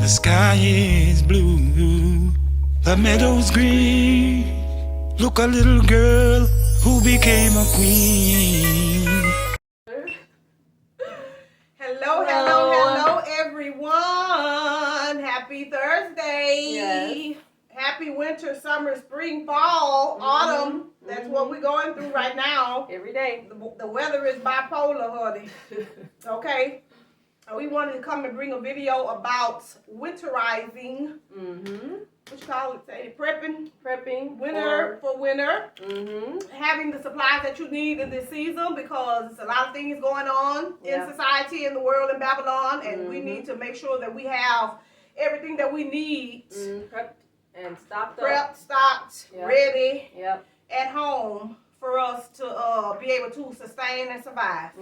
The sky is blue, the meadow's green. Look, a little girl who became a queen. Hello, everyone. Happy Thursday. Yes. Happy winter, summer, spring, fall, autumn. That's what we're going through right now. Every day. The weather is bipolar, honey. Okay. We wanted to come and bring a video about winterizing. What you call it? Say prepping. Winter for winter. Having the supplies that you need in this season because a lot of things going on in society, in the world, in Babylon, and we need to make sure that we have everything that we need. Prepped and stocked ready at home for us to be able to sustain and survive.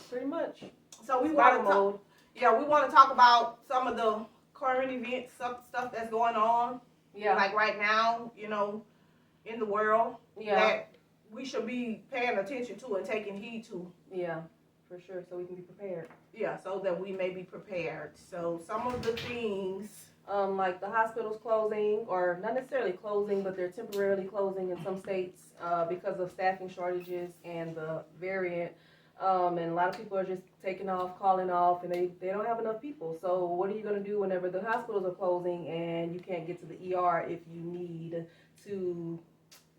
Pretty much. So we want to talk about some of the current events, some stuff that's going on. Like right now, in the world that we should be paying attention to and taking heed to. Yeah, for sure. So we can be prepared. Yeah, so that we may be prepared. So some of the things. Like the hospitals closing, or not necessarily closing, but they're temporarily closing in some states because of staffing shortages and the variant. And a lot of people are just taking off, calling off, and they don't have enough people. So what are you going to do whenever the hospitals are closing and you can't get to the ER if you need to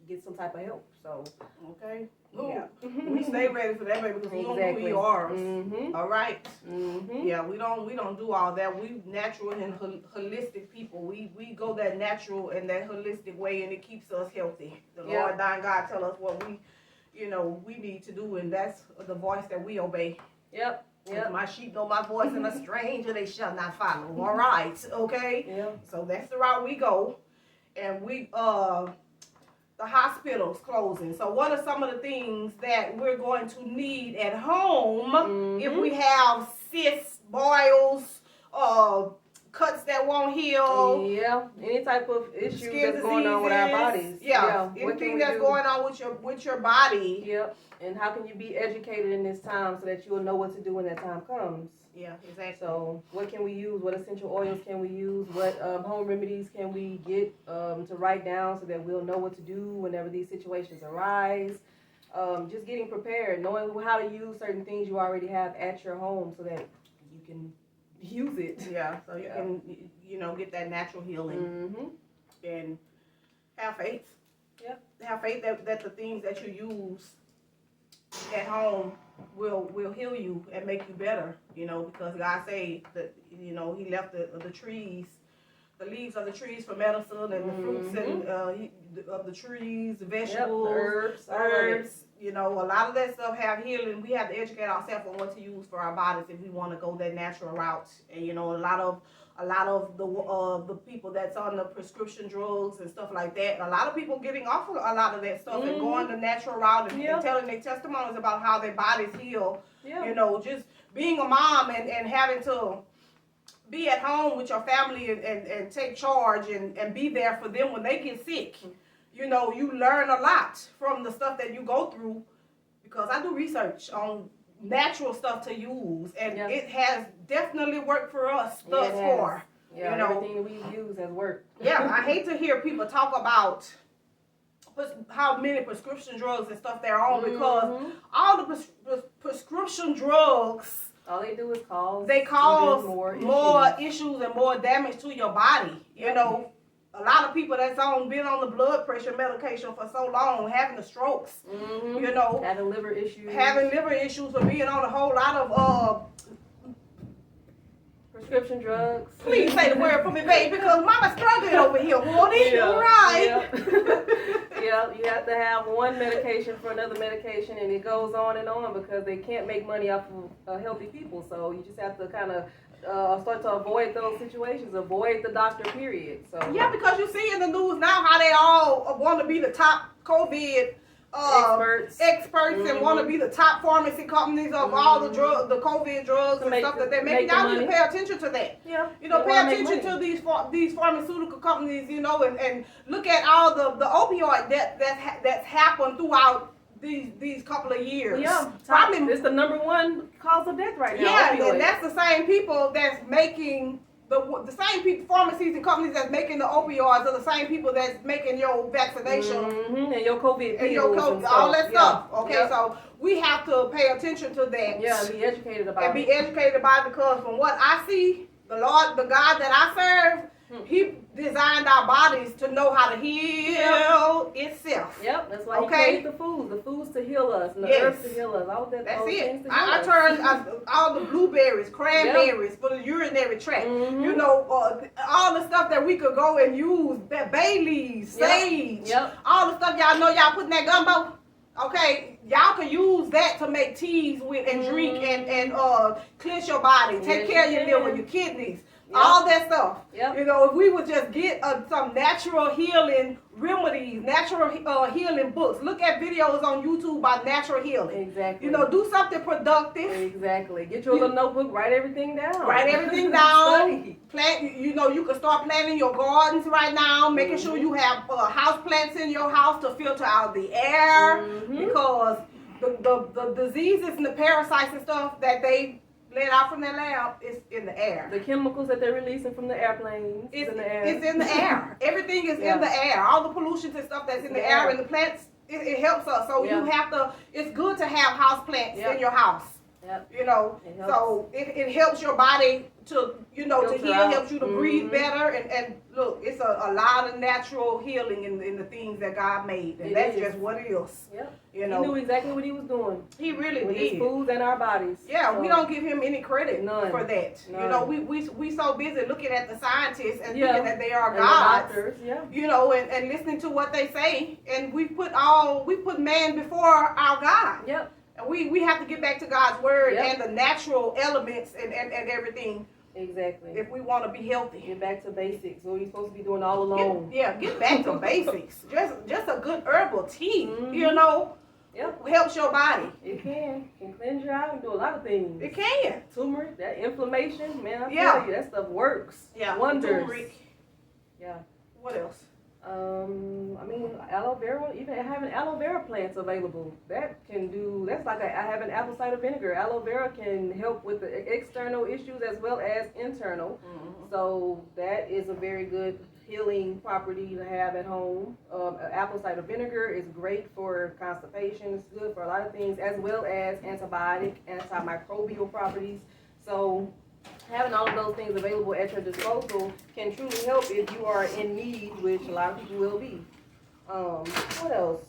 get some type of help? So, okay. We stay ready for that, baby, because we don't do ERs. All right. Yeah, we don't do all that. We natural and holistic people. We go that natural and that holistic way, and it keeps us healthy. The Lord, thine God, tell us what we need to do, and that's the voice that we obey. Yep. My sheep know my voice, and a stranger they shall not follow. All right, okay. So that's the route we go, and the hospitals closing. So what are some of the things that we're going to need at home if we have cysts, boils, cuts that won't heal? Any type of issue that's going on with our bodies. Anything that's going on with your body. And how can you be educated in this time so that you will know what to do when that time comes? Yeah, exactly. So what can we use? What essential oils can we use? What home remedies can we get to write down so that we'll know what to do whenever these situations arise? Just getting prepared, knowing how to use certain things you already have at your home so that you can use it. Yeah, so you can, get that natural healing. And have faith. Have faith that the things that you use at home will heal you and make you better, because God say that, He left the trees, the leaves of the trees for medicine, and the fruits and of the trees, the vegetables, herbs. A lot of that stuff have healing. We have to educate ourselves on what to use for our bodies if we want to go that natural route. And a lot of the people that's on the prescription drugs and stuff like that, a lot of people getting off of a lot of that stuff and going the natural route and telling their testimonies about how their bodies heal. Just being a mom and having to be at home with your family and take charge and be there for them when they get sick. You learn a lot from the stuff that you go through, because I do research on natural stuff to use, and it has definitely worked for us thus far. Everything we use has worked. I hate to hear people talk about how many prescription drugs and stuff they're on, because all the prescription drugs, all they do is cause more issues and more damage to your body. A lot of people that's been on the blood pressure medication for so long, having the strokes, having liver issues for being on a whole lot of prescription drugs. Please say the word for me, babe, because Mama's struggling over here, Woody. Right. You have to have one medication for another medication, and it goes on and on because they can't make money off of healthy people. So you just have to kind of start to avoid those situations, avoid the doctor, period. So because you see in the news now how they all want to be the top COVID experts and want to be the top pharmacy companies of all the drugs, the COVID drugs and stuff that they're making. Y'all need to pay attention to that. Pay attention to these pharmaceutical companies, and look at all the opioid that's happened throughout these couple of years. Probably it's the number one cause of death right now. And that's the same people that's making the same people, pharmacies and companies that's making the opioids are the same people that's making your vaccination and your COVID and your pills and all that stuff. Yeah. Okay, so we have to pay attention to that. Yeah, and be educated about and it. be educated about it, because from what I see, the Lord, the God that I serve, He designed our bodies to know how to heal itself. Yep, that's why He created the foods to heal us, and the herbs to heal us. All that. That's all it. Things to heal I us. turned all the blueberries, cranberries for the urinary tract. You know, all the stuff that we could go and use, bay leaves, sage, all the stuff y'all know y'all put in that gumbo. Okay, y'all can use that to make teas with and drink and cleanse your body, take care of your liver, your kidneys, all that stuff. You know, if we would just get some natural healing remedies, natural healing books. Look at videos on YouTube about natural healing. Exactly. You know, do something productive. Exactly. Get your little notebook, write everything down. Write everything down. Plant. You know, you can start planting your gardens right now, making sure you have house plants in your house to filter out the air, because the diseases and the parasites and stuff that they let out from their lab is in the air. The chemicals that they're releasing from the airplanes is in the air. It's in the air. Everything is in the air. All the pollutions and stuff that's in the air and the plants, it helps us. So you have to, it's good to have house plants in your house. You know, so it helps your body to, you know, to heal, helps you to breathe better. And look, it's a lot of natural healing in the things that God made. And that's just what it is. You know, He knew exactly what He was doing. He really with did. His foods and our bodies. Yeah, so we don't give Him any credit for that. None. You know, we so busy looking at the scientists and thinking that they are and gods. The doctors, you know, and listening to what they say, and we put man before our God. And we have to get back to God's word and the natural elements and everything. Exactly. If we want to be healthy. Get back to basics. What we're supposed to be doing all alone. Get back to basics. Just a good herbal tea, you know, helps your body. It can cleanse you out and do a lot of things. It can. Turmeric, that inflammation, man, I tell you, that stuff works. Wonders. Turmeric. What else? I mean, aloe vera, even having aloe vera plants available, that's like I have an apple cider vinegar. Aloe vera can help with the external issues as well as internal. So that is a very good healing property to have at home. Apple cider vinegar is great for constipation. It's good for a lot of things, as well as antibiotic, antimicrobial properties. So having all of those things available at your disposal can truly help if you are in need, which a lot of people will be. What else?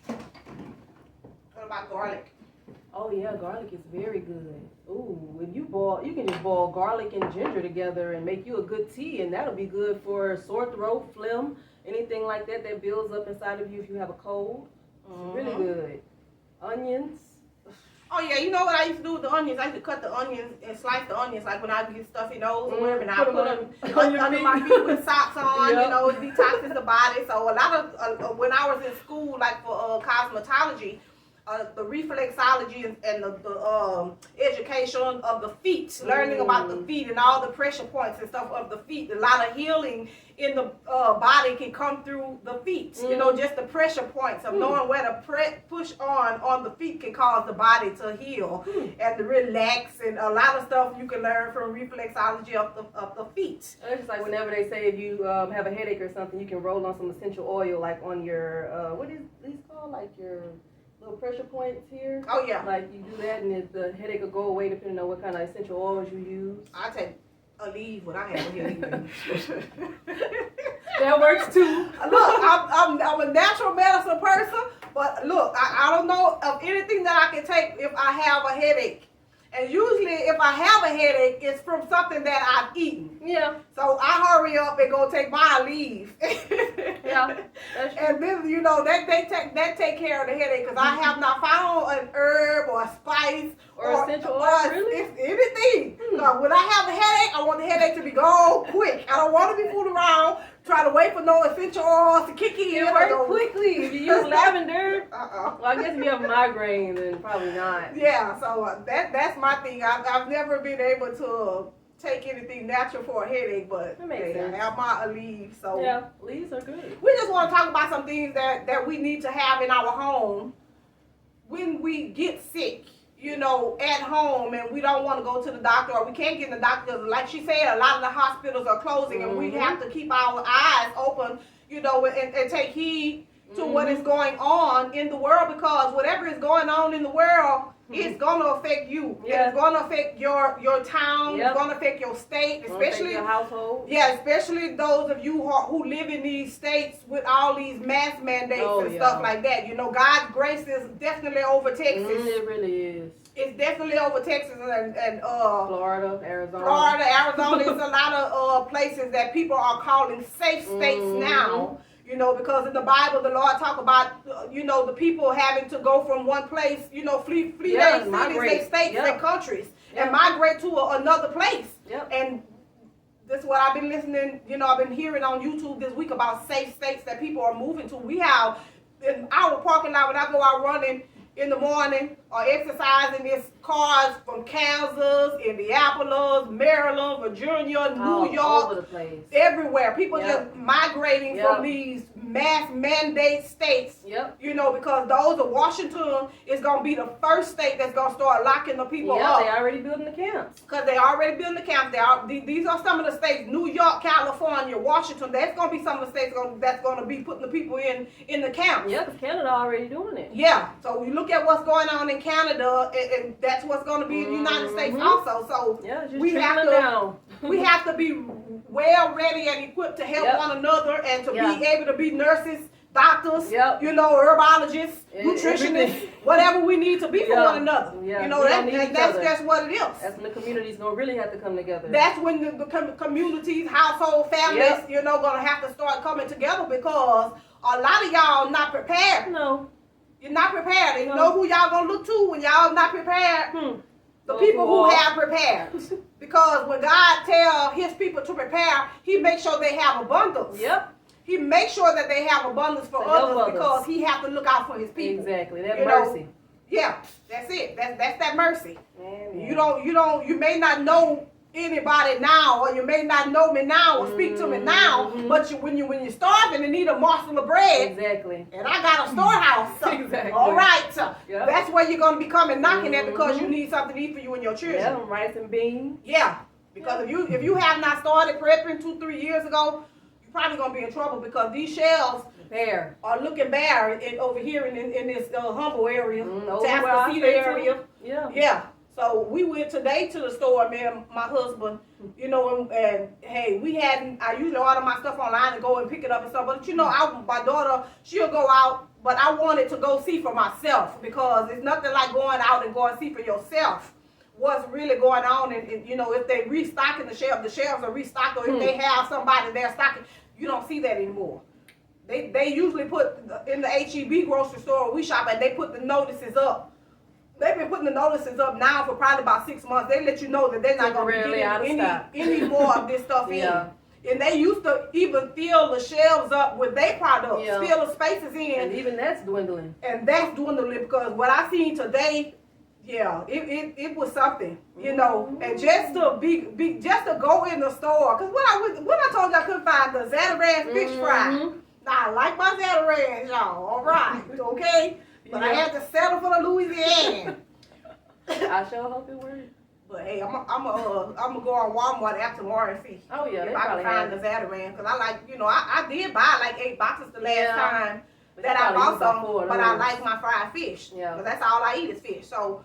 What about garlic? Oh yeah, garlic is very good. Ooh, when you can just boil garlic and ginger together and make you a good tea, and that'll be good for sore throat, phlegm, anything like that builds up inside of you if you have a cold. It's really good. Onions. Oh yeah, you know what I used to do with the onions? I used to cut the onions and slice the onions, like when I get stuffy nose or whatever, and I put them under my feet with socks on. You know, it detoxes the body. So a lot of when I was in school, like for cosmetology, the reflexology and the education of the feet, learning about the feet and all the pressure points and stuff of the feet. A lot of healing in the body can come through the feet. You know, just the pressure points of knowing where to push on the feet can cause the body to heal and to relax, and a lot of stuff you can learn from reflexology of the feet. It's like whenever they say if you have a headache or something, you can roll on some essential oil, like on your what is these called, like your little pressure points here. Oh yeah. Like you do that, and the headache will go away depending on what kind of essential oils you use. I take a leave when I have a headache. That works too. Look, I'm a natural medicine person, but look, I don't know of anything that I can take if I have a headache. And usually if I have a headache, it's from something that I've eaten. Yeah. So I hurry up and go take my leave. Yeah. That's true. And then, you know, that take care of the headache, because I have not found an herb or a spice or essential oil, really? Anything. So when I have a headache, I want the headache to be gone quick. I don't want to be fooling around trying to wait for no essential oils to kick in. It works quickly. If you use lavender, well, I guess if you have a migraine, then probably not. Yeah, so that's my thing. I've never been able to take anything natural for a headache, but I have my leaves. So yeah, leaves are good. We just want to talk about some things that we need to have in our home when we get sick. at home, and we don't want to go to the doctor, or we can't get in the doctor. Like she said, a lot of the hospitals are closing, and we have to keep our eyes open, and take heed to what is going on in the world, because whatever is going on in the world, it's going to affect you. Yeah. It's going to affect your town. It's going to affect your state, especially your household. Yeah, especially those of you who live in these states with all these mask mandates and stuff like that. God's grace is definitely over Texas. It really is. It's definitely over Texas and Florida, Arizona. There's a lot of places that people are calling safe states now. Because in the Bible, the Lord talk about, the people having to go from one place, flee their cities, their states, their countries, and migrate to another place. And this is what I've been listening, I've been hearing on YouTube this week about safe states that people are moving to. We have, in our parking lot, when I go out running in the morning or exercising, there's cars from Kansas, Indianapolis, Maryland, Virginia, New York, all over the place. Everywhere. People just migrating from these mass mandate states, because those of Washington is going to be the first state that's going to start locking the people up. They already building the camps. Because they already building the camps. These are some of the states, New York, California, Washington. That's going to be some of the states that's going to be putting the people in the camps. Yeah, because Canada already doing it. Yeah. So you look at what's going on in Canada, and that's what's going to be in the United States also. So we have to be well ready and equipped to help one another, and to be able to be nurses, doctors, herbologists, nutritionists, whatever we need to be for one another. That's just what it is. That's when the community's gonna really have to come together. That's when the communities, household, families, gonna have to start coming together, because a lot of y'all not prepared. No. You're not prepared. And you know who y'all gonna look to when y'all not prepared? The people who have prepared. Because when God tells his people to prepare, he makes sure they have abundance. He makes sure that they have abundance for others, because he has to look out for his people. Exactly. That mercy. That's it. That's that mercy. You may not know anybody now, or you may not know me now or speak to me now, but when you're starving and need a morsel of bread, and I got a storehouse, all right, that's where you're going to be coming knocking at, because you need something to eat for you and your children. Rice and beans. Because if you have not started prepping 2-3 years ago, you're probably going to be in trouble, because these shelves are looking bare over here in this humble area, Tascasita area. So we went today to the store, me and my husband, and hey, I usually order my stuff online and go and pick it up and stuff, but my daughter, she'll go out, but I wanted to go see for myself, because it's nothing like going out and going see for yourself what's really going on, and if they restocking the shelves are restocked, or if they have somebody there stocking, you don't see that anymore. They usually put in the HEB grocery store where we shop at, they put the notices up. They've been putting the notices up now for probably about 6 months. They let you know that they're not going to be getting any more of this stuff in. And they used to even fill the shelves up with their products, fill the spaces in. And even that's dwindling. And that's dwindling, because what I seen today, it was something, and just to just to go in the store, because when I told you I couldn't find the Zatarain's fish fry, now I like my Zatarain's, y'all, all right, okay? But I had to settle for the Louisiana. I sure hope it works. But hey, I'm gonna go on Walmart after tomorrow and see if I can find the Zatarain, because I like, I did buy like 8 boxes the last time that I bought some, but I like my fried fish, because that's all I eat is fish. So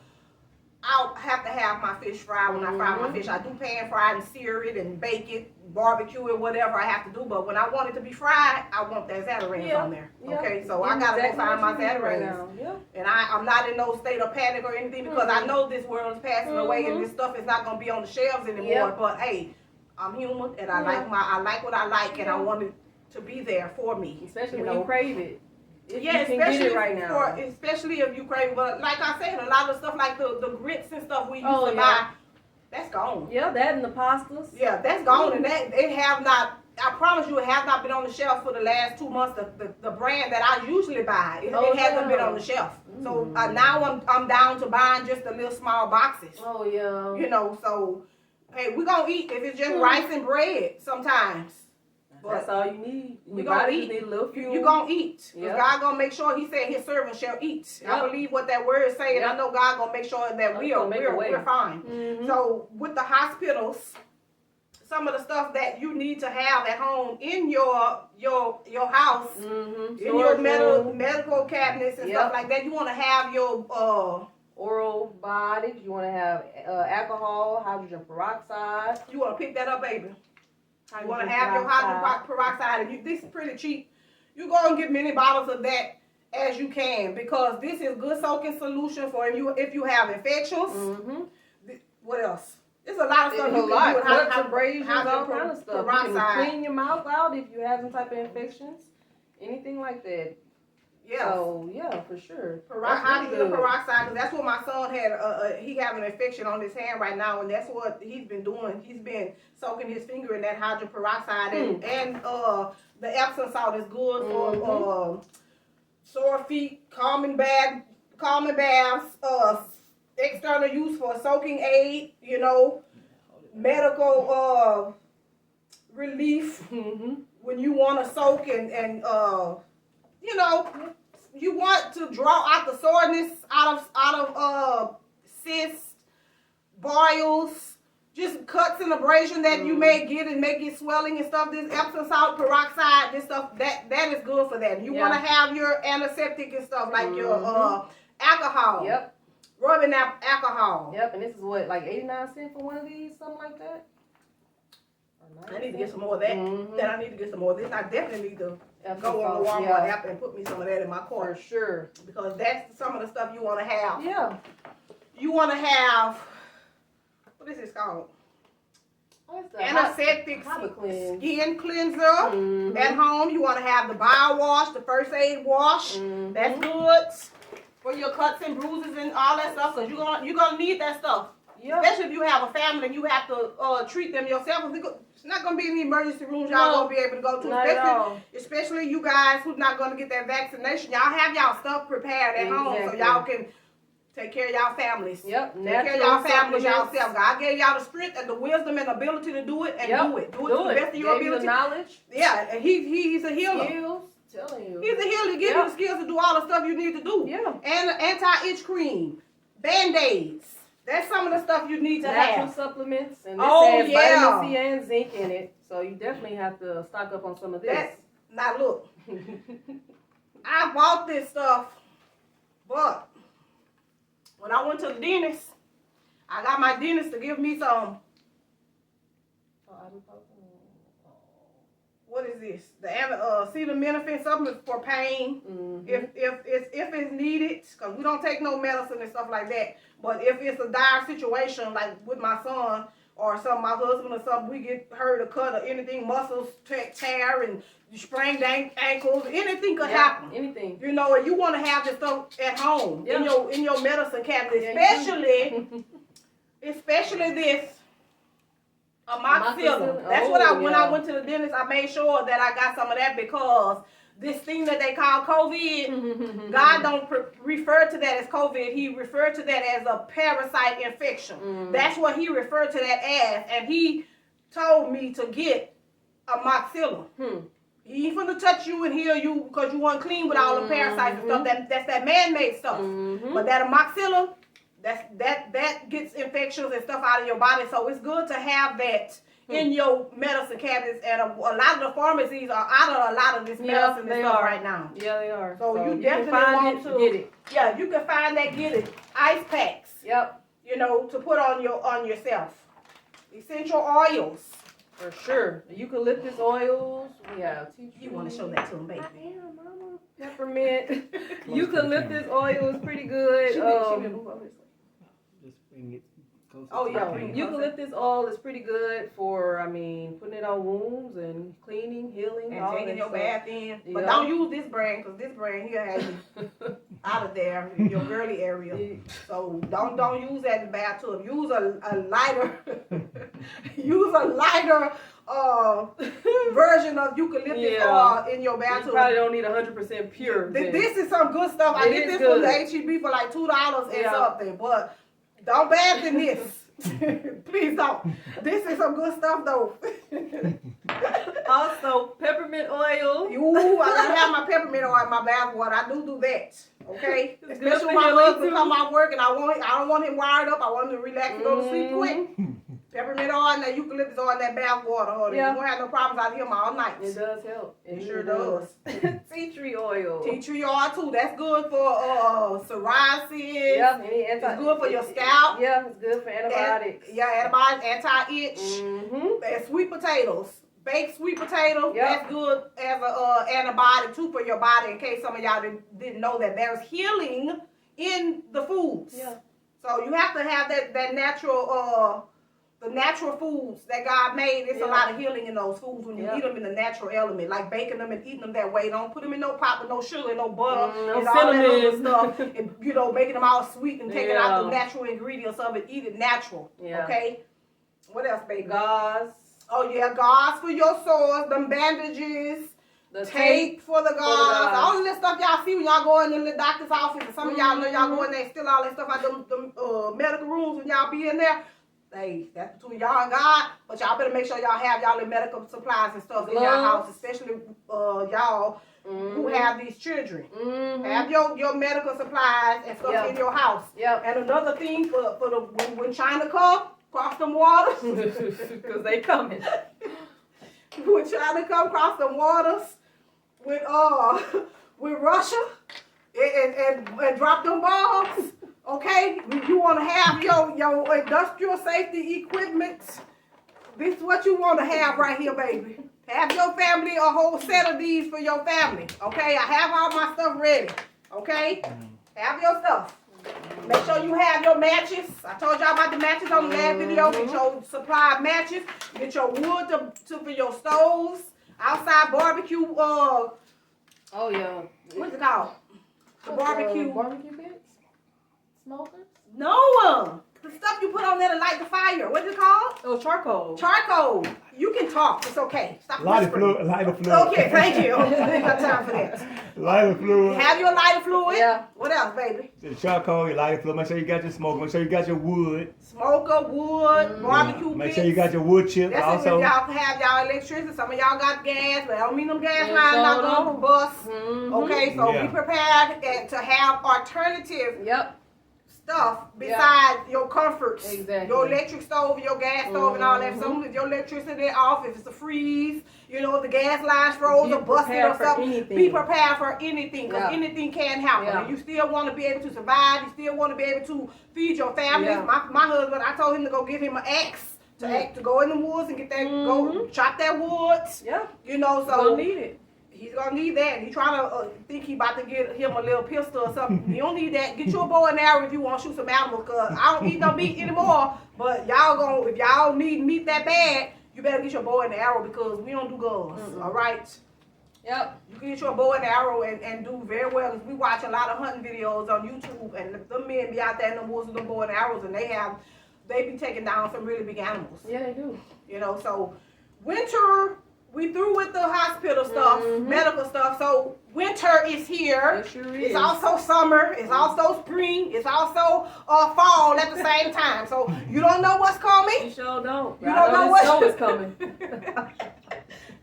I'll have to have my fish fried when I fry my fish. I do pan fry and sear it and bake it, barbecue it, whatever I have to do. But when I want it to be fried, I want that Zatarain on there. Okay, so I gotta go find my Zatarain. And I'm not in no state of panic or anything, because I know this world is passing away and this stuff is not gonna be on the shelves anymore. But hey, I'm human, and I like what I like, and I want it to be there for me. Especially when you crave it. Especially if you crave it. But like I said, a lot of stuff like the grits and stuff we used to buy, that's gone. That and the pastas. That's gone, and it have not. I promise you, it has not been on the shelf for the last 2 months. The brand that I usually buy, it hasn't been on the shelf. So now I'm down to buying just the little small boxes. So hey, we're gonna eat if it's just rice and bread sometimes. That's all you need. We gonna eat. Need a little fuel. You gonna eat. Yep. God gonna make sure. He said His servant shall eat. Yep. I believe what that word is saying. Yep. I know God gonna make sure that we're fine. Mm-hmm. So with the hospitals, some of the stuff that you need to have at home in your house, Mm-hmm. in your medical cabinets and stuff like that, you want to have your oral bodies. You want to have alcohol, hydrogen peroxide. You want to pick that up, baby. You want to have your hydrogen peroxide, and this is pretty cheap. You go and get many bottles of that as you can, because this is good soaking solution for if you have infections. Mm-hmm. What else? There's a lot of stuff you can do. Cuts, abrasions, all kind of stuff. Peroxide. You can clean your mouth out if you have some type of infections, anything like that. Yeah. So yeah, for sure. Hydrogen peroxide, because that's what my son had. He have an infection on his hand right now, and that's what he's been doing. He's been soaking his finger in that hydrogen peroxide, and the Epsom salt is good for sore feet, calming baths, external use for soaking aid. You know, medical relief when you want to soak and you know, you want to draw out the soreness out of cysts, boils, just cuts and abrasion that you may get and may get swelling and stuff. This Epsom salt peroxide, this stuff that is good for that. You want to have your antiseptic and stuff like your alcohol. Yep. Rubbing alcohol. Yep. And this is what, like 89 cents for one of these, something like that. I need to get some more of that. Then I need to get some more of this. I definitely need to go on the Walmart app and put me some of that in my cart. For sure. Because that's some of the stuff you want to have. Yeah. You want to have, what is this called? Antiseptic skin cleanser at home. You want to have the bio wash, the first aid wash. That's good for your cuts and bruises and all that stuff, because you're gonna need that stuff. Yep. Especially if you have a family and you have to treat them yourself. It's not going to be any emergency rooms y'all going to be able to go to. Especially you guys who's not going to get that vaccination. Y'all have y'all stuff prepared at home so y'all can take care of y'all families. Yep. Take care of y'all families yourself. God gave y'all the strength and the wisdom and ability to do it, and do it. Do it to the best of your ability. The knowledge. Yeah, and he's a healer. Telling you. He's a healer. He gives you the skills to do all the stuff you need to do. Yeah. And anti-itch cream, Band-Aids. That's some of the stuff you need to Natural have. Supplements, and this has vitamin C and zinc in it, so you definitely have to stock up on some of this. Now look, I bought this stuff, but when I went to the dentist, I got my dentist to give me some. What is this? The acetaminophen supplements for pain, if it's needed, because we don't take no medicine and stuff like that. But if it's a dire situation, like with my son or my husband or something, we get hurt or cut or anything, muscles tear and sprained ankles, anything could happen. Anything. You know, and you want to have this stuff at home in your medicine cabinet, especially this. Amoxicillin. That's what when I went to the dentist, I made sure that I got some of that, because this thing that they call COVID, God don't refer to that as COVID. He referred to that as a parasite infection. That's what he referred to that as, and he told me to get amoxicillin. He ain't finna touch you and heal you because you weren't clean with all the parasites and stuff. That's that man-made stuff. But that amoxicillin, that gets infections and stuff out of your body. So it's good to have that in your medicine cabinets. And a lot of the pharmacies are out of a lot of this medicine and stuff right now. Yeah, they are. So you definitely want to get it. Yeah, you can find that. Get it. Ice packs. Yep. You know, to put on yourself. Essential oils. For sure. The eucalyptus oils. We have tea tree. You want to show that to them, baby? I am, mama. Peppermint. Eucalyptus oil is pretty good. Eucalyptus oil is pretty good for, putting it on wounds and cleaning, healing, and taking your bath in. But don't use this brand, because this brand here has you out of there in your girly area. So don't use that in the bathtub. Use a lighter, version of eucalyptus oil in your bathtub. You probably don't need 100% pure. This is some good stuff. I get this from the HEB for like $2 and something, but don't bath in this. Please don't. This is some good stuff though. Also, peppermint oil. Ooh, I gotta have my peppermint oil in my bath water. I do that. Okay, It's good especially for when my your husband too. come out work and I don't want him wired up. I want him to relax and go to sleep quick. Peppermint oil and that eucalyptus oil in that bath water, honey. Yeah. You won't have no problems out of him all night. It does help. It sure does. Tea tree oil. Tea tree oil too. That's good for psoriasis. Yep. It's good for your scalp. Yeah, it's good for antibiotics. Antibiotics, anti-itch. Mm-hmm. And sweet potatoes. Baked sweet potatoes. Yep. That's good as a antibiotic too for your body. In case some of y'all didn't know that there's healing in the foods. Yeah. So you have to have that natural the natural foods that God made. There's a lot of healing in those foods when you eat them in the natural element, like baking them and eating them that way. Don't put them in no pot with no sugar, no butter, and all that other stuff. And, making them all sweet and taking out the natural ingredients of it. Eat it natural. Yeah. Okay. What else, baby? Gauze. Oh yeah, gauze for your sores, them bandages. The tape for the gauze, all of this stuff y'all see when y'all go in the doctor's office, and some of y'all know y'all go in there and steal all that stuff out them medical rooms when y'all be in there. Hey, that's between y'all and God, but y'all better make sure y'all have y'all the medical supplies and stuff in your house, especially y'all who have these children. Have your medical supplies and stuff in your house. And another thing for the when China come, cross them waters. Because they coming. When China come cross them waters with Russia and drop them bombs. Okay, you want to have your industrial safety equipment. This is what you want to have right here, baby. Have your family a whole set of these for your family. Okay, I have all my stuff ready. Okay, have your stuff. Make sure you have your matches. I told y'all about the matches on the last video. Get your supply of matches. Get your wood for your stoves. Outside barbecue. Oh yeah. What's it called? The barbecue. Barbecue pits. Smokers? No, the stuff you put on there to light the fire. What's it called? Oh, charcoal. Charcoal. You can talk. It's okay. Stop Lighter whispering. fluid. Okay, thank you. I didn't have time for that. Lighter fluid. Have your lighter fluid. Yeah. What else, baby? The charcoal, your lighter fluid. Make sure you got your smoke. Make sure you got your wood. Smoker, wood, barbecue Make pits. sure you got your wood chips That's also. if y'all have y'all electricity. Some of y'all got gas, but I don't mean them gas Yeah, lines not so going no. to bust. Okay, so be prepared to have alternative stuff besides your comforts. Exactly. Your electric stove, your gas stove, and all that. Some of your electricity off, if it's a freeze, if the gas lines froze or busted or something. Be prepared for anything, because anything can happen. And you still want to be able to survive. You still want to be able to feed your family. My husband, I told him to go get him an axe to go in the woods and get that, go chop that wood. Yeah. So gonna need it. He's gonna need that. He trying to think he about to get him a little pistol or something. You don't need that. Get you a bow and arrow if you want to shoot some animals. Cause I don't eat no meat anymore. But if y'all need meat that bad, you better get your bow and arrow because we don't do guns. All right. Yep. You can get your bow and arrow and do very well. Cause we watch a lot of hunting videos on YouTube, and the men be out there in the woods with them bow and arrows, and they be taking down some really big animals. Yeah, they do. So winter. We through with the hospital stuff, medical stuff. So winter is here. It sure is. It's also summer. It's also spring. It's also fall at the same time. So you don't know what's coming. You sure don't. You don't know what snow is coming.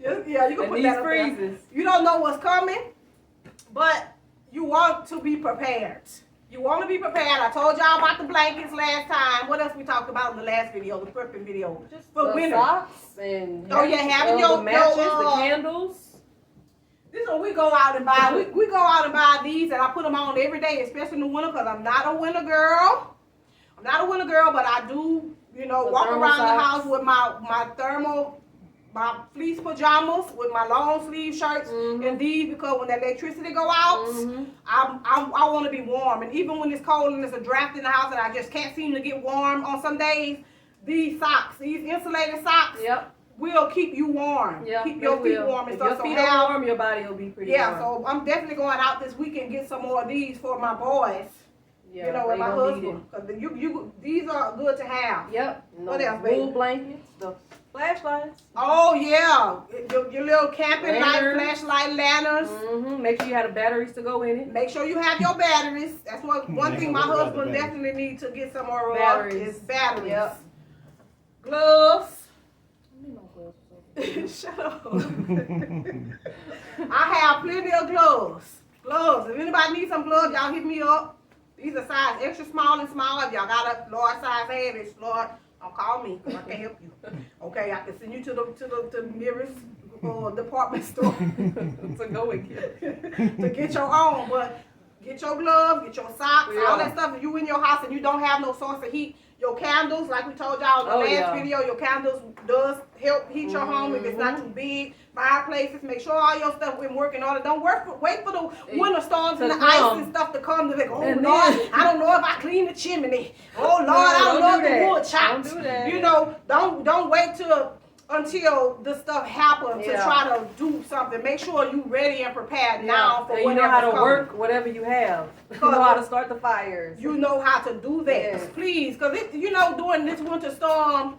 Yeah, you can and put these that up freezes. there. You don't know what's coming, but you want to be prepared. You want to be prepared. I told y'all about the blankets last time. What else we talked about in the last video, the prepping video? Just for the winter. Socks and having the matches, the candles. This is when we go out and buy. We go out and buy these, and I put them on every day, especially in the winter, because I'm not a winter girl. But I do, walk around the house with my thermal, my fleece pajamas with my long sleeve shirts and these, because when the electricity go out, I want to be warm. And even when it's cold and there's a draft in the house and I just can't seem to get warm on some days, these insulated socks will keep you warm. Keep your feet warm and if stuff. your feet are warm, your body will be pretty warm. So I'm definitely going out this week and get some more of these for my boys. And my husband. Because these are good to have. Yep. What else, baby? Wool blankets, the flashlights. Oh yeah, your little camping light, flashlight, lanterns. Make sure you have the batteries to go in it. Make sure you have your batteries. That's one thing my husband definitely needs to get some more of. Is batteries. Gloves. Shut up. I have plenty of gloves. Gloves. If anybody needs some gloves, y'all hit me up. These are size extra small and small. If y'all got a large size hand, it's large. Don't call me because I can't help you. Okay, I can send you to the nearest department store to go and get your own. But get your gloves, get your socks, all that stuff. If you in your house and you don't have no source of heat, your candles, like we told y'all in the last video, your candles does help heat your home if it's not too big. Fireplaces, make sure all your stuff been working on it. Don't wait for the winter storms and the ice and stuff to come to like, oh Lord, I don't know if I clean the chimney. Oh Lord, I don't know if the wood chopped. Don't do that. You know, don't wait until the stuff happens to try to do something. Make sure you ready and prepared now for whatever. You know how to work whatever you have. You know how to start the fires. You know how to do that, please. Because during this winter storm,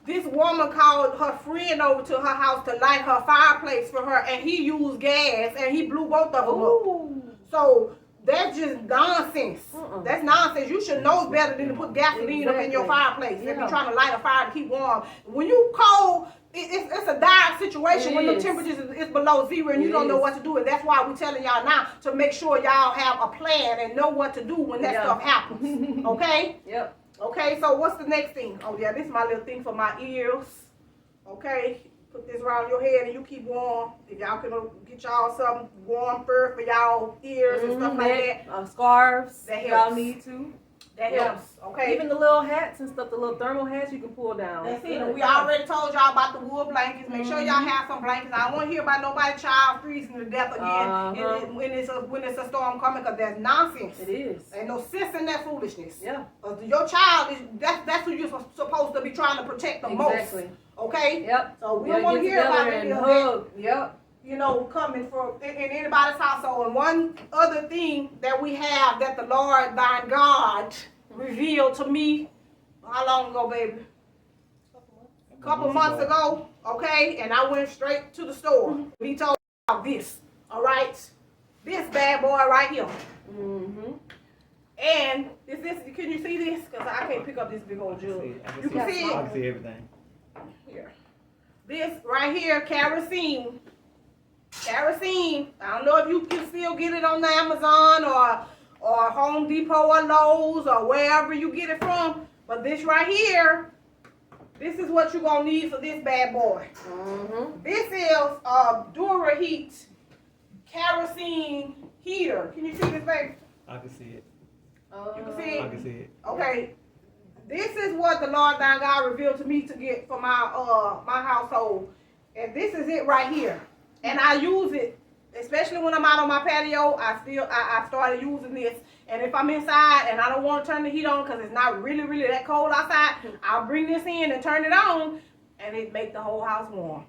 this woman called her friend over to her house to light her fireplace for her, and he used gas, and he blew both of them up. So that's just nonsense. That's nonsense. You should know better than to put gasoline up in your fireplace if you're trying to light a fire to keep warm. When you cold, it's a dire situation when the temperatures is below zero and you don't know what to do. And that's why we're telling y'all now to make sure y'all have a plan and know what to do when that stuff happens. Okay? Yep. Okay, so what's the next thing? Oh yeah, this is my little thing for my ears. Okay, put this around your head and you keep warm. If y'all can get y'all some warm fur for y'all ears and stuff like that. Scarves that helps. Y'all need to. That helps. Okay. Even the little hats and stuff, the little thermal hats you can pull down. That's it. And we already told y'all about the wool blankets. Make sure y'all have some blankets. I don't want to hear about nobody child freezing to death again when it's a storm coming, because that's nonsense. It is. Ain't no sense in that foolishness. Yeah. Your child that's who you're supposed to be trying to protect the most. Okay. Yep. So we don't want to hear about any of that. Yep. Coming from in anybody's household. And one other thing that we have that the Lord thy God revealed to me, how long ago, baby? A couple months ago, okay? And I went straight to the store. He told me about this, all right? This bad boy right here. And can you see this? Because I can't pick up this big old jug. You can see it? I can see everything. Here. This right here, kerosene. Kerosene. I don't know if you can still get it on the Amazon or Home Depot or Lowe's or wherever you get it from. But this right here, this is what you're going to need for this bad boy. This is Dura heat kerosene heater. Can you see this, baby? I can see it. You can see it? I can see it. Okay. This is what the Lord thy God revealed to me to get for my household. And this is it right here. And I use it, especially when I'm out on my patio. I started using this. And if I'm inside and I don't want to turn the heat on because it's not really that cold outside, I'll bring this in and turn it on, and it make the whole house warm.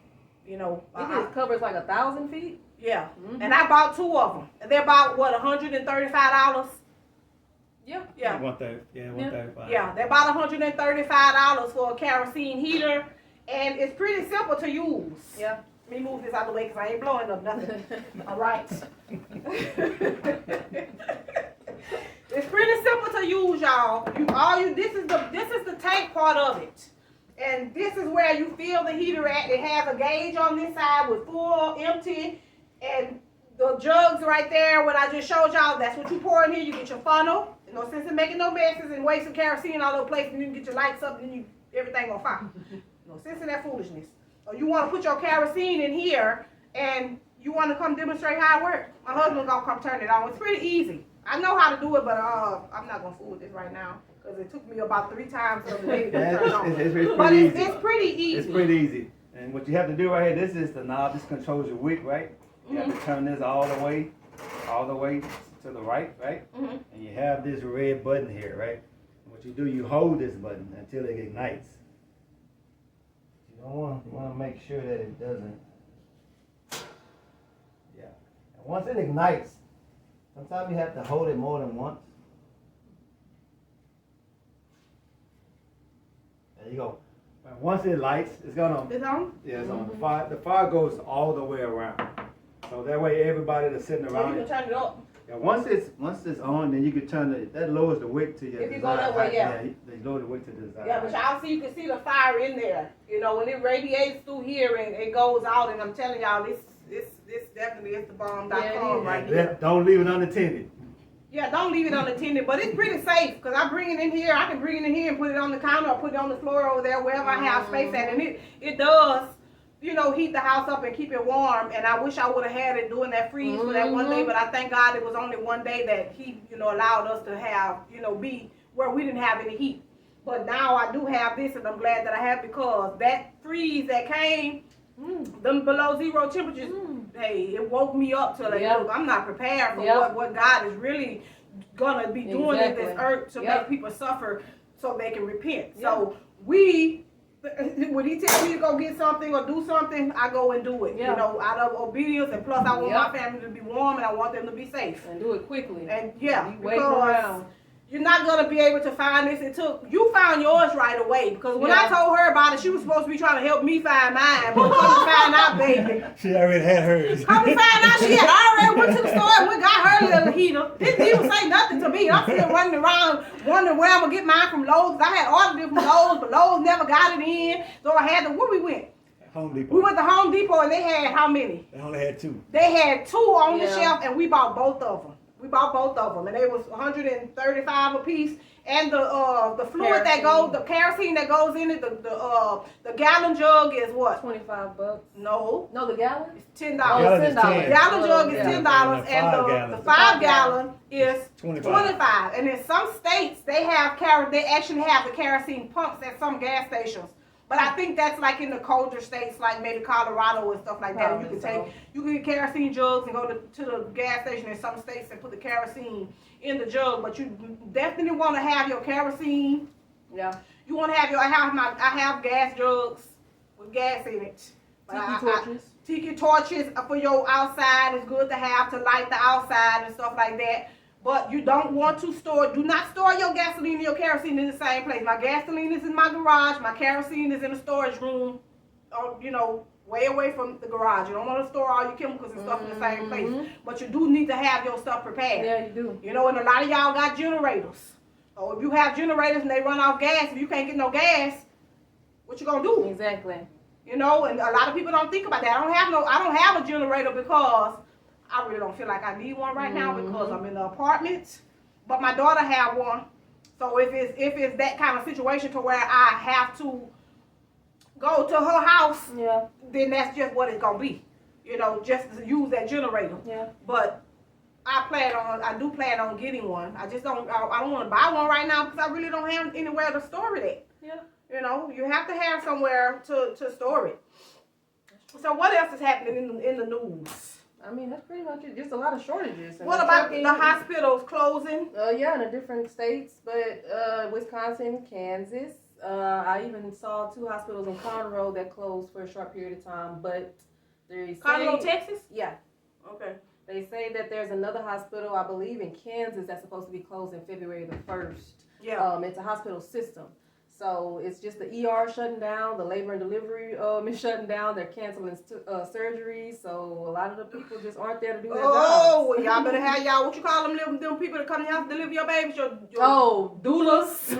It just covers like 1,000 feet. Yeah. And I bought 2 of them. And they're about $135. Yep. Yeah. 130. Yeah, 135. Yeah, they're about $135 for a kerosene heater, and it's pretty simple to use. Yeah. Let me move this out of the way because I ain't blowing up nothing. All right. It's pretty simple to use, y'all. This is the tank part of it, and this is where you fill the heater at. It has a gauge on this side with full, empty, and the jugs right there. What I just showed y'all, that's what you pour in here. You get your funnel. No sense in making no messes and wasting kerosene all over the place, and you can get your lights up and everything on fire. No sense in that foolishness. Or you want to put your kerosene in here and you want to come demonstrate how it works. My husband's going to come turn it on. It's pretty easy. I know how to do it, but I'm not going to fool with this right now because it took me about 3 times the other day to turn it on. It's pretty easy. It's pretty easy. It's pretty easy. And what you have to do right here, this is the knob. This controls your wick, right? You have to turn this all the way to the right? And you have this red button here, right? And what you do, you hold this button until it ignites. You want to make sure that it doesn't. Yeah. And once it ignites, sometimes you have to hold it more than once. There you go. And once it lights, it's gonna. It's on? Yeah, it's on. The fire goes all the way around. So that way everybody that's sitting around. So you can turn it up. Yeah, once it's on, then you can turn that lowers the wick to your If you desired go that way, height. yeah. They lower the wick to the desired Yeah, but height. y'all see, you can see the fire in there. You know, when it radiates through here and it goes out, and I'm telling y'all, this definitely is the bomb.com Yeah, right Yeah, here. don't leave it unattended. Yeah, don't leave it unattended, but it's pretty safe because I bring it in here. I can bring it in here and put it on the counter or put it on the floor over there, wherever I have space at, and it does, you know, heat the house up and keep it warm. And I wish I would have had it during that freeze for that one day, but I thank God it was only one day that he, you know, allowed us to have, you know, be where we didn't have any heat. But now I do have this, and I'm glad that I have, because that freeze that came, them below zero temperatures, hey, it woke me up to like, look, I'm not prepared for what God is really gonna be doing in this earth to make people suffer so they can repent. So when he tells me to go get something or do something, I go and do it. You know, out of obedience, and plus I want my family to be warm and I want them to be safe. And do it quickly. And because you're not gonna be able to find this. You found yours right away, because when I told her about it, she was supposed to be trying to help me find mine. But come to find out, baby, She already had hers. come to find out, she had already went to the store and we got her little heater. Didn't even say nothing to me. I'm still running around wondering where I'm gonna get mine from Lowe's. I had ordered it from Lowe's, but Lowe's never got it in, so I had to. Where we went? Home Depot. We went to Home Depot, and they had how many? They only had 2. They had 2 on the shelf, and we bought both of them. We bought both of them, and they was $135 a piece. And the fluid that goes, the kerosene that goes in it, the gallon jug is what? $25. No, No, the gallon? it's $10. Gallon is $10. 10. Gallon jug is $10, And and the 5 gallon is 25. $25. And in some states, they actually have the kerosene pumps at some gas stations. But I think that's like in the colder states, like maybe Colorado and stuff like that. Probably You can get kerosene jugs and go to the gas station in some states and put the kerosene in the jug. But you definitely want to have your kerosene. Yeah. You want to have I have gas jugs with gas in it. Tiki torches for your outside is good to have to light the outside and stuff like that. But you don't want to do not store your gasoline and your kerosene in the same place. My gasoline is in my garage. My kerosene is in the storage room, you know, way away from the garage. You don't want to store all your chemicals and stuff in the same place. But you do need to have your stuff prepared. Yeah, you do. You know, and a lot of y'all got generators. So if you have generators and they run off gas, if you can't get no gas, what you gonna do? Exactly. You know, and a lot of people don't think about that. I don't have a generator because I really don't feel like I need one right now because I'm in the apartment. But my daughter have one. So if it's that kind of situation to where I have to go to her house, then that's just what it's gonna be. You know, just to use that generator. Yeah. But I do plan on getting one. I don't want to buy one right now because I really don't have anywhere to store it at. Yeah. You know, you have to have somewhere to store it. So what else is happening in the news? I mean, that's pretty much it. Just a lot of shortages. What about the hospitals closing? Yeah, in the different states, but Wisconsin, Kansas. I even saw 2 hospitals in Conroe that closed for a short period of time, but Conroe, Texas? Yeah. Okay. They say that there's another hospital, I believe, in Kansas that's supposed to be closing February the 1st. Yeah. It's a hospital system. So it's just the ER shutting down, the labor and delivery is shutting down. They're canceling surgeries, so a lot of the people just aren't there to do their jobs. Oh, well, y'all better have what you call them people that come to your house to deliver your babies. Doulas.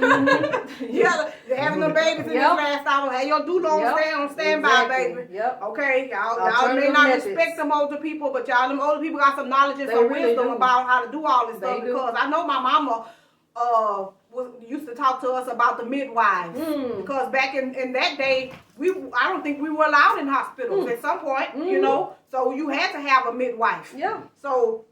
Yeah, they're having them babies in this last hour. Have your doula on standby, baby. Yep. Okay, y'all may not respect them older people, but them older people got some knowledge and some wisdom about how to do all this stuff. Because I know my mama used to talk to us about the midwives because back in that day I don't think we were allowed in hospitals at some point, you know, so you had to have a midwife. Yeah. So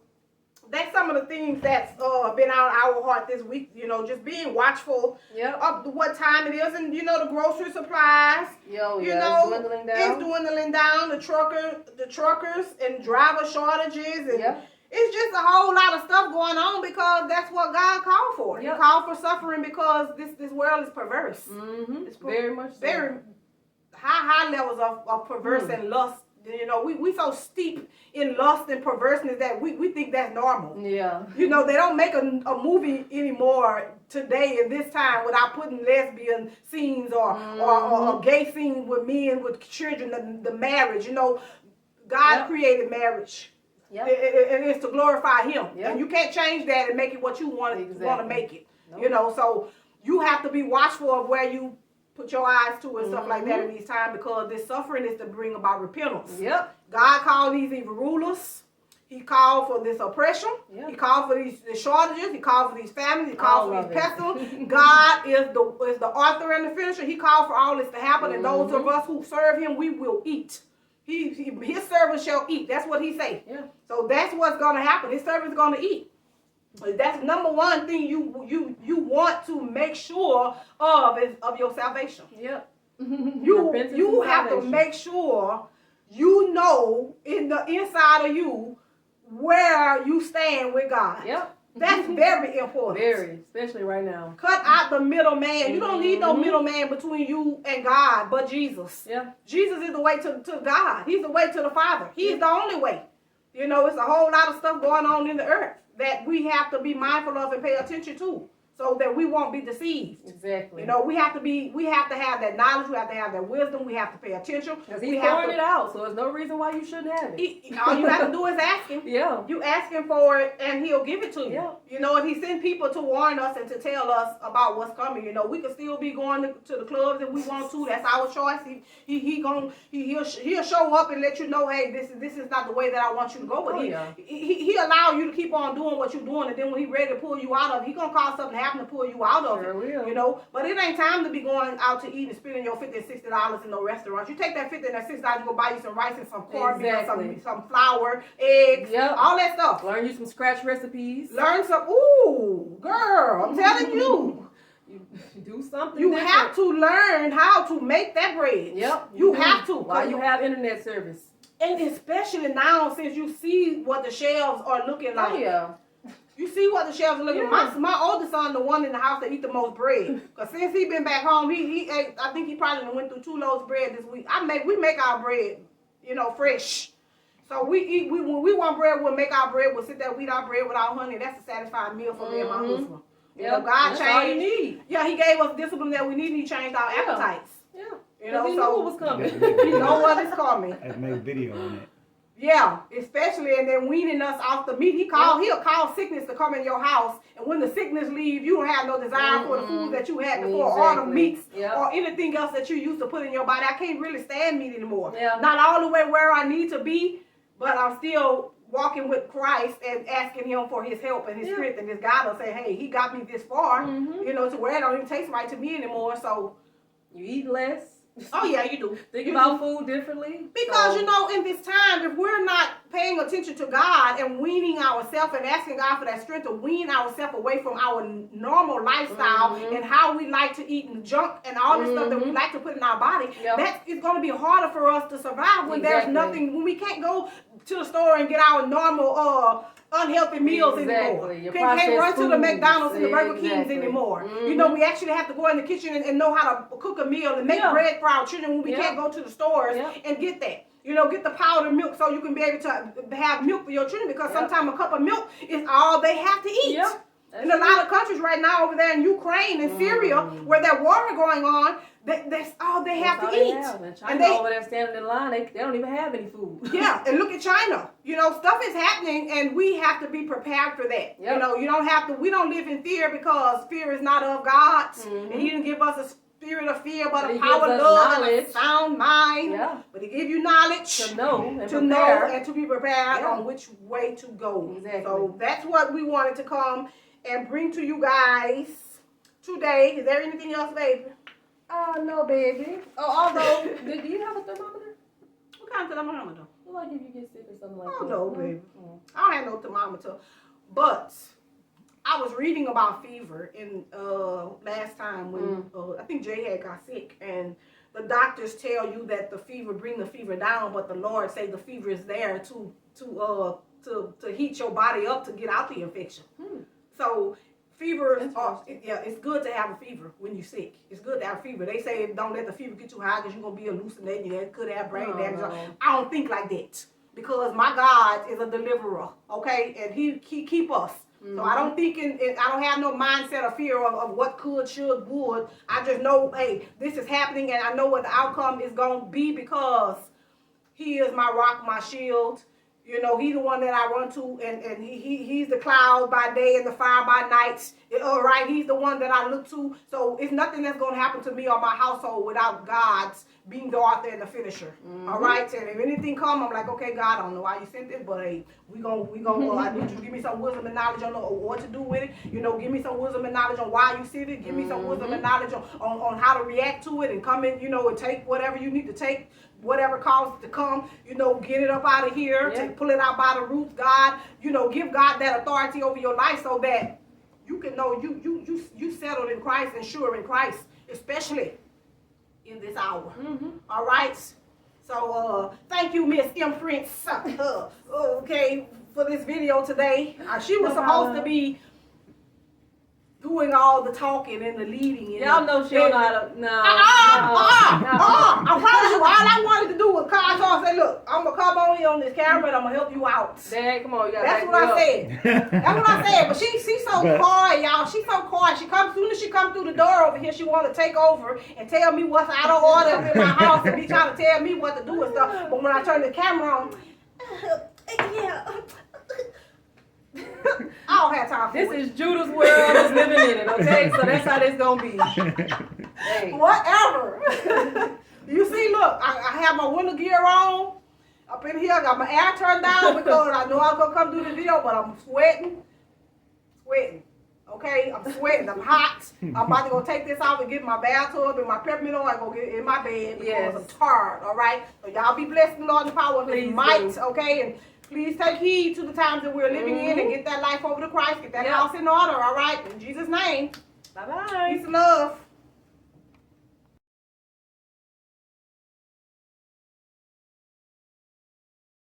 that's some of the things that's been on our heart this week, you know, just being watchful of what time it is, and you know, the grocery supplies, you know, it's dwindling down. The truckers and driver shortages, and it's just a whole lot of stuff going on because that's what God called for. He called for suffering because this world is perverse. It's very much so. Very high levels of perverse and lust. You know, we so steep in lust and perverseness that we think that's normal. Yeah. You know, they don't make a movie anymore today in this time without putting lesbian scenes or gay scenes with men with children, the marriage. You know, God created marriage Yep. It is to glorify Him. Yep. And you can't change that and make it what you want to make it. Nope. You know, so you have to be watchful of where you put your eyes to and stuff like that in these times, because this suffering is to bring about repentance. Yep. God called these evil rulers. He called for this oppression. Yep. He called for these shortages. He called for these famines. He called for these pestilence. God is the author and the finisher. He called for all this to happen, and those of us who serve Him, we will eat. His servants shall eat. That's what He say. Yeah. So that's what's going to happen. His servants are going to eat. But that's number one thing you want to make sure of is of your salvation. Yep. You have to make sure you know in the inside of you where you stand with God. Yep. That's very important. Very, especially right now. Cut out the middleman. You don't need no middleman between you and God but Jesus. Yeah. Jesus is the way to God. He's the way to the Father. He's the only way. You know, it's a whole lot of stuff going on in the earth that we have to be mindful of and pay attention to, so that we won't be deceived. Exactly. You know, we have to have that knowledge, we have to have that wisdom, we have to pay attention. Because He's pouring it out, so there's no reason why you shouldn't have it. All you have to do is ask Him. Yeah. You ask Him for it and He'll give it to you. Yeah. You know, if He sends people to warn us and to tell us about what's coming, you know, we can still be going to the clubs if we want to. That's our choice. He'll show up and let you know, hey, this is not the way that I want you to go. But he allow you to keep on doing what you're doing, and then when He's ready to pull you out of it, He's gonna cause something to happen to pull you out of it. You know, but it ain't time to be going out to eat and spending your $50 and $60 in no restaurants. You take that $50 and that $60, you go buy you some rice and some cornmeal, some flour, eggs, all that stuff. Learn you some scratch recipes. Learn some. Ooh, girl, I'm telling you. You do something. You have to learn how to make that bread. Yep. You have to. While you have internet service. And especially now, since you see what the shelves are looking like. Oh, yeah. You see what the shelves are looking like. My oldest son, the one in the house that eat the most bread. Because since he been back home, he ate, I think he probably went through 2 loaves of bread this week. We make our bread, you know, fresh. So when we want bread, we'll make our bread. We'll sit there, eat our bread without honey. That's a satisfying meal for me and my husband. You know, God changed. All you need. Yeah, He gave us discipline that we need. He changed our appetites. Yeah. You know, He knew what was coming. You know what is coming. And make video on it. Yeah, especially, and then weaning us off the meat. He'll call sickness to come in your house, and when the sickness leaves, you don't have no desire for the food that you had before, or the meats, or anything else that you used to put in your body. I can't really stand meat anymore. Yeah. Not all the way where I need to be, but I'm still walking with Christ and asking Him for His help and His strength and His guidance. Saying, hey, He got me this far, you know, to where it don't even taste right to me anymore. So you eat less. Oh, yeah, you do. Think about food differently. Because, you know, in this time, if we're not paying attention to God and weaning ourselves and asking God for that strength to wean ourselves away from our normal lifestyle and how we like to eat and junk and all this stuff that we like to put in our body, that is going to be harder for us to survive when there's nothing, when we can't go to the store and get our normal unhealthy meals anymore. Can't run to the McDonald's and the Burger Kings anymore. You know, we actually have to go in the kitchen and know how to cook a meal and make bread for our children when we can't go to the stores and get that. You know, get the powdered milk so you can be able to have milk for your children, because sometimes a cup of milk is all they have to eat. In a lot of countries right now over there in Ukraine and Syria, where that war going on, that's all they have to eat. And China over there standing in line, they don't even have any food. Yeah, and look at China. You know, stuff is happening, and we have to be prepared for that. You know, you don't have to. We don't live in fear, because fear is not of God, and He didn't give us a spirit of fear, but a power, love, and a sound mind. Yeah. But He give you knowledge to know and to be prepared on which way to go. Exactly. So that's what we wanted to come and bring to you guys today. Is there anything else, baby? No, baby. Oh, although, do you have a thermometer? What kind of thermometer? Like if you get sick or something like that. Oh, no, baby. I don't have no thermometer. But I was reading about fever in last time when I think Jay had got sick, and the doctors tell you that the fever bring the fever down, but the Lord say the fever is there to heat your body up to get out the infection. So fever, it's good to have a fever when you're sick. It's good to have a fever. They say don't let the fever get too high because you're going to be hallucinating. You could have brain damage. I don't think like that, because my God is a deliverer, okay? And He keep us. So I don't think I don't have no mindset of fear of what could, should, would. I just know, hey, this is happening, and I know what the outcome is going to be, because He is my rock, my shield. You know, he's the one that I run to, and he's the cloud by day and the fire by night. All right, he's the one that I look to. So it's nothing that's going to happen to me or my household without God's being the author and the finisher. All right, and if anything come, I'm like, okay, God, I don't know why you sent this, but hey, we gonna I need you to give me some wisdom and knowledge on what to do with it. You know, give me some wisdom and knowledge on why you sent it. Give me some wisdom and knowledge on how to react to it and come in, you know, and take whatever you need to take. Whatever causes to come, you know, get it up out of here, pull it out by the roots, God, you know, give God that authority over your life so that you can know you settled in Christ and sure in Christ, especially in this hour. All right. So thank you, Miss Imprints, okay, for this video today. She was supposed to be doing all the talking and the leading. Y'all know she don't know how to. I promise you, all I wanted to do was call her and say, look, I'm going to come on here on this camera and I'm going to help you out. Dad, come on, you gotta That's what I said. That's what I said. But she's so coy, y'all. She's so coy. Soon as she comes through the door over here, she want to take over and tell me what's out of order up in my house and be trying to tell me what to do and stuff. But when I turn the camera on, I don't have time for this it. is Judah's world is living in it, okay? So that's how this gonna be. Hey. Whatever. You see, look, I have my winter gear on. Up in here, I got my air turned down because I know I'm gonna come do the video, but I'm sweating. Okay, I'm sweating, I'm hot. I'm about to go take this off and get my bathtub and my peppermint oil and go get in my bed because I'm tired, all right? So y'all be blessed in the Lord and power of His might, okay? And please take heed to the times that we're living in and get that life over to Christ. Get that house in order, all right? In Jesus' name. Bye-bye. Peace and love.